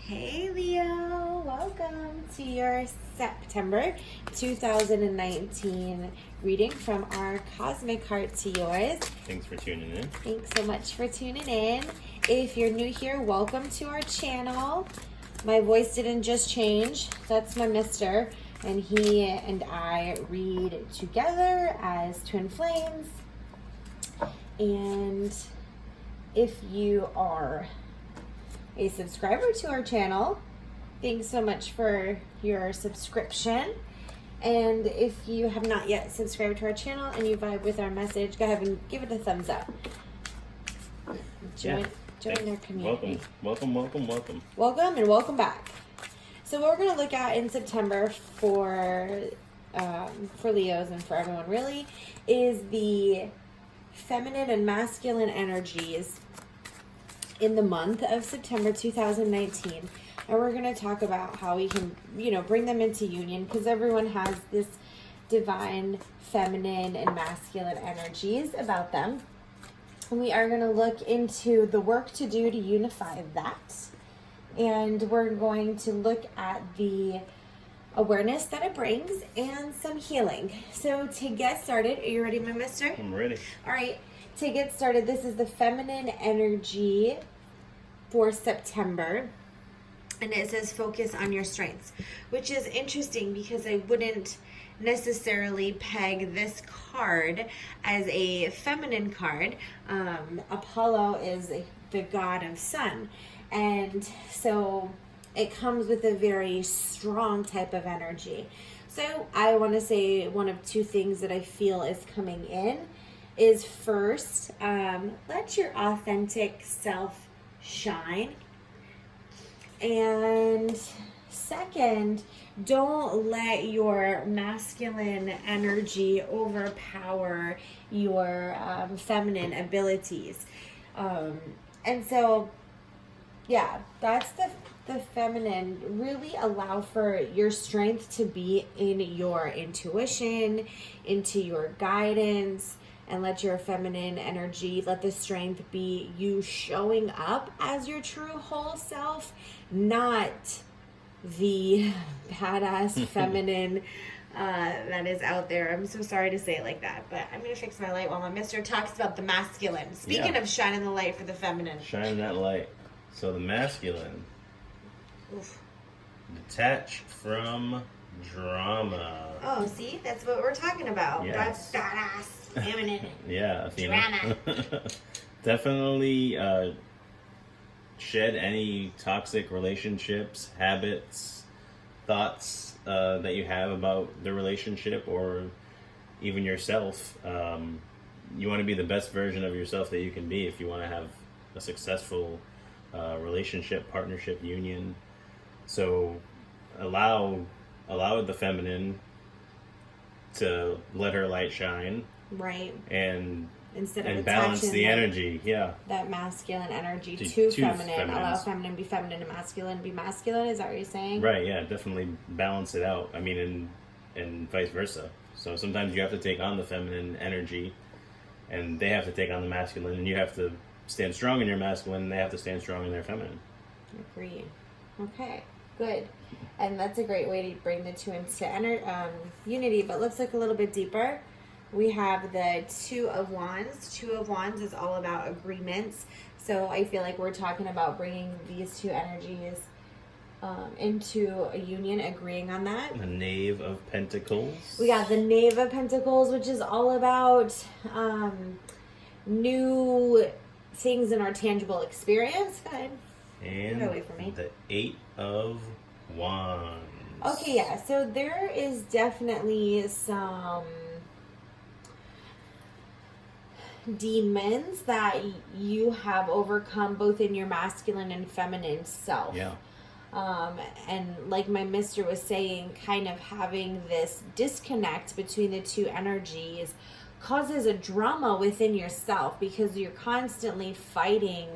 Hey Leo, welcome to your September 2019 reading from our Cosmic Heart to yours. Thanks for tuning in. Thanks so much for tuning in. If you're new here, welcome to our channel. My voice didn't just change. That's my mister, and he and I read together as twin flames. And if you are a subscriber to our channel, thanks so much for your subscription. And if you have not yet subscribed to our channel and you vibe with our message, go ahead and give it a thumbs up. Join our community. Welcome. Welcome and welcome back. So what we're going to look at in September for Leos and for everyone really is the feminine and masculine energies in the month of September 2019. And we're going to talk about how we can, bring them into union, because everyone has this divine feminine and masculine energies about them. And we are going to look into the work to do to unify that. And we're going to look at the awareness that it brings and some healing. So to get started, are you ready, my mister? I'm ready. All right. To get started, this is the feminine energy for September, and it says focus on your strengths, which is interesting because I wouldn't necessarily peg this card as a feminine card. Apollo is the god of sun, and so it comes with a very strong type of energy. So I want to say one of two things that I feel is coming in is first, let your authentic self shine. And second, don't let your masculine energy overpower your feminine abilities. And so, yeah, that's the feminine. Really allow for your strength to be in your intuition, into your guidance, and let your feminine energy, let the strength be you showing up as your true whole self, not the badass feminine that is out there. I'm so sorry to say it like that, but I'm going to fix my light while my mister talks about the masculine. Speaking of shining the light for the feminine. Shining that light. So the masculine. Oof. Detach from drama. Oh, see? That's what we're talking about. Yes. That's badass. Feminine. Yeah, Drama. Definitely shed any toxic relationships, habits, thoughts that you have about the relationship or even yourself. You want to be the best version of yourself that you can be if you want to have a successful relationship, partnership, union. So allow the feminine to let her light shine. Right. And instead of balance the energy, that masculine energy to feminine. Allow feminine to be feminine and masculine be masculine. Is that what you're saying? Right. Yeah. Definitely balance it out. I mean, and vice versa. So sometimes you have to take on the feminine energy, and they have to take on the masculine, and you have to stand strong in your masculine, and they have to stand strong in their feminine. Agreed. Okay. Good. And that's a great way to bring the two into unity. But let's look a little bit deeper. We have the Two of Wands. Two of Wands is all about agreements. So I feel like we're talking about bringing these two energies into a union, agreeing on that. The Knave of Pentacles. We got the Knave of Pentacles, which is all about new things in our tangible experience. Go ahead. And get away from me. The Eight of Wands. Okay, yeah. So there is definitely some demons that you have overcome both in your masculine and feminine self. Yeah. And like my mister was saying, kind of having this disconnect between the two energies causes a drama within yourself because you're constantly fighting,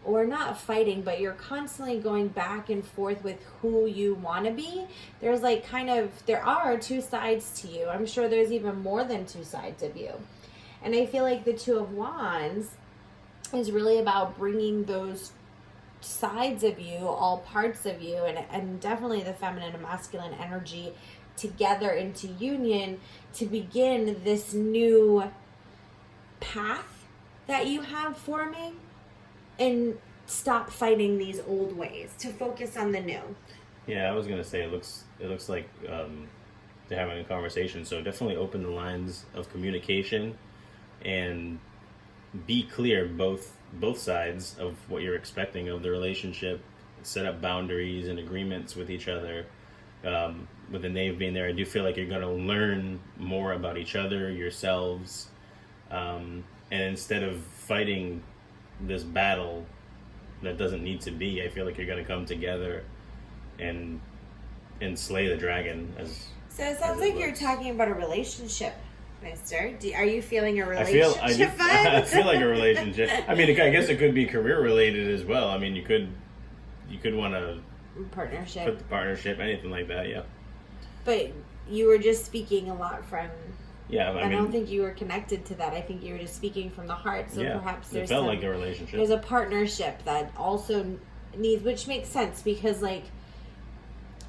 or not fighting, but you're constantly going back and forth with who you want to be. There's there are two sides to you. I'm sure there's even more than two sides of you. And I feel like the Two of Wands is really about bringing those sides of you, all parts of you, and definitely the feminine and masculine energy together into union to begin this new path that you have forming, and stop fighting these old ways to focus on the new. Yeah, I was gonna say it looks like they're having a conversation. So definitely open the lines of communication and be clear both sides of what you're expecting of the relationship. Set up boundaries and agreements with each other. With the Knave being there, I do feel like you're going to learn more about each other, yourselves, and instead of fighting this battle that doesn't need to be, I feel like you're going to come together and slay the dragon. So it sounds like you're talking about a relationship, mister. Are you feeling a relationship vibe? I feel like a relationship. I mean, I guess it could be career related as well. I mean, you could want to partnership, put the partnership, anything like that. Yeah. But you were just speaking a lot from. Yeah, I mean, don't think you were connected to that. I think you were just speaking from the heart. So yeah, perhaps it felt like a relationship. There's a partnership that also needs, which makes sense because, like,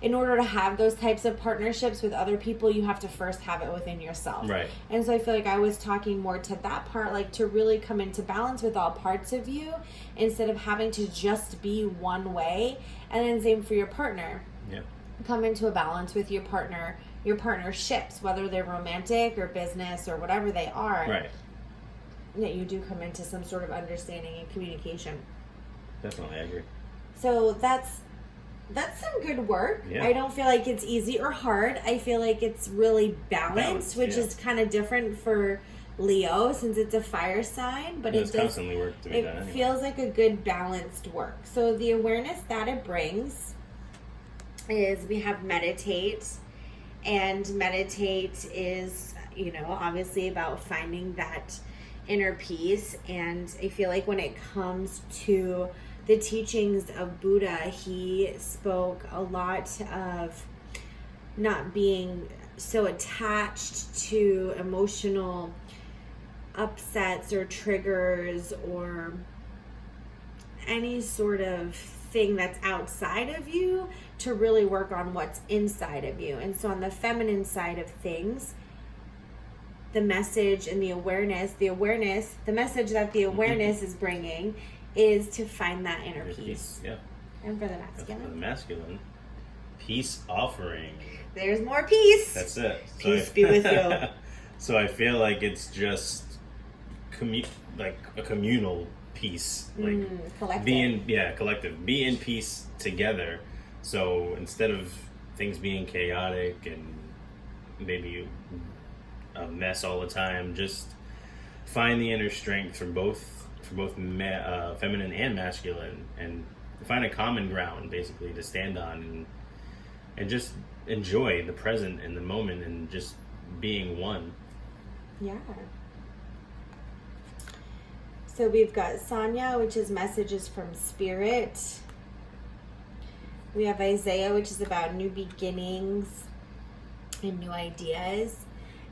in order to have those types of partnerships with other people, you have to first have it within yourself. Right. And so I feel like I was talking more to that part, like to really come into balance with all parts of you instead of having to just be one way. And then same for your partner. Yeah. Come into a balance with your partner, your partnerships, whether they're romantic or business or whatever they are. Right. That you do come into some sort of understanding and communication. Definitely, I agree. So that's some good work. Yeah. I don't feel like it's easy or hard. I feel like it's really balanced, which is kind of different for Leo since it's a fire sign. But it's constantly work to be done. It feels like a good balanced work. So the awareness that it brings is we have meditate. And meditate is, obviously about finding that inner peace. And I feel like when it comes to the teachings of Buddha, he spoke a lot of not being so attached to emotional upsets or triggers or any sort of thing that's outside of you, to really work on what's inside of you. And so on the feminine side of things, the message and the message that the awareness is bringing is to find that inner peace. Yeah. And for the masculine? For the masculine, peace offering. There's more peace. That's it. Peace be with you. So I feel like it's just like a communal peace. Like collective. Collective. Be in peace together. So instead of things being chaotic and maybe a mess all the time, just find the inner strength for both feminine and masculine, and find a common ground basically to stand on, and just enjoy the present and the moment and just being one. Yeah. So we've got Sanya, which is messages from spirit. We have Isaiah, which is about new beginnings and new ideas.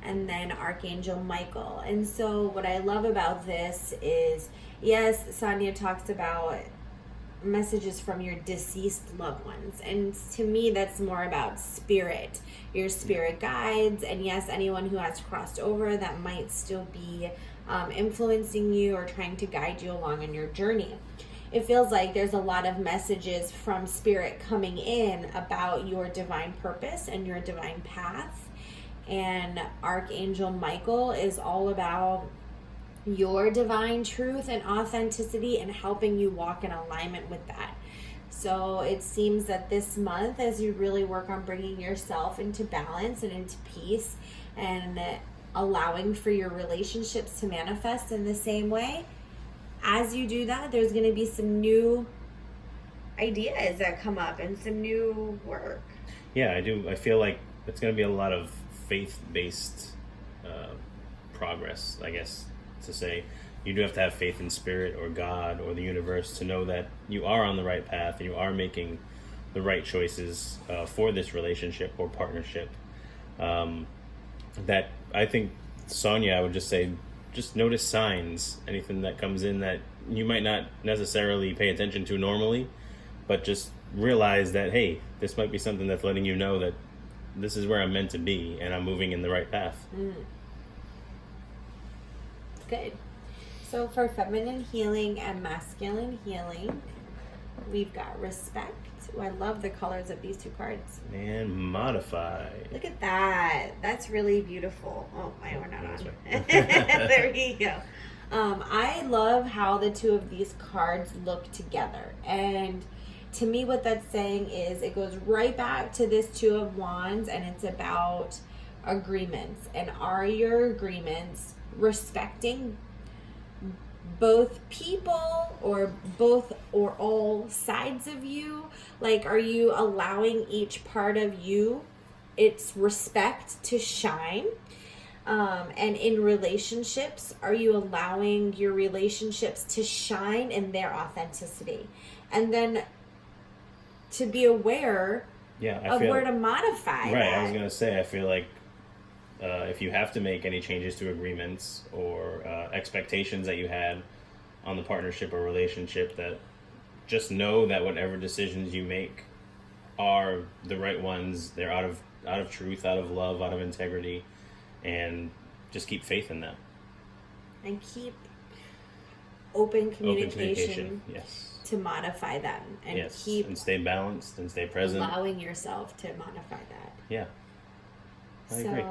And then Archangel Michael. And so what I love about this is, yes, Sanya talks about messages from your deceased loved ones. And to me, that's more about spirit, your spirit guides. And yes, anyone who has crossed over that might still be influencing you or trying to guide you along on your journey. It feels like there's a lot of messages from spirit coming in about your divine purpose and your divine path. And Archangel Michael is all about your divine truth and authenticity and helping you walk in alignment with that. So it seems that this month, as you really work on bringing yourself into balance and into peace and allowing for your relationships to manifest in the same way, as you do that, there's going to be some new ideas that come up and some new work. Yeah, I do. I feel like it's going to be a lot of faith-based progress, I guess, to say. You do have to have faith in spirit or God or the universe to know that you are on the right path and you are making the right choices for this relationship or partnership. That I think, Sonia, I would just say, just notice signs, anything that comes in that you might not necessarily pay attention to normally, but just realize that, hey, this might be something that's letting you know that this is where I'm meant to be and I'm moving in the right path. Good. So for feminine healing and masculine healing, we've got respect. Ooh, I love the colors of these two cards. And modify. Look at that. That's really beautiful. Oh, my, we're not That's on. right. There you go. I love how the two of these cards look together. And to me, what that's saying is it goes right back to this Two of Wands, and it's about agreements. And are your agreements respecting both people or both or all sides of you? Like, are you allowing each part of you its respect to shine? And in relationships, are you allowing your relationships to shine in their authenticity? And then to be aware of where to modify right, that. I was going to say, I feel like if you have to make any changes to agreements or expectations that you had on the partnership or relationship, that just know that whatever decisions you make are the right ones. They're out of truth, out of love, out of integrity, and just keep faith in them. And keep open communication, yes, to modify them, and yes, keep and stay balanced and stay present. allowing yourself to modify that. Yeah, I agree.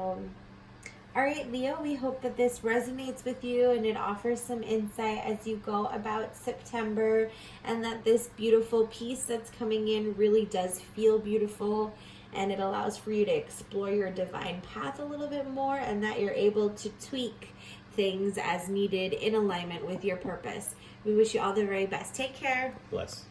All right, Leo, we hope that this resonates with you and it offers some insight as you go about September, and that this beautiful piece that's coming in really does feel beautiful, and it allows for you to explore your divine path a little bit more, and that you're able to tweak things as needed in alignment with your purpose. We wish you all the very best. Take care. Bless.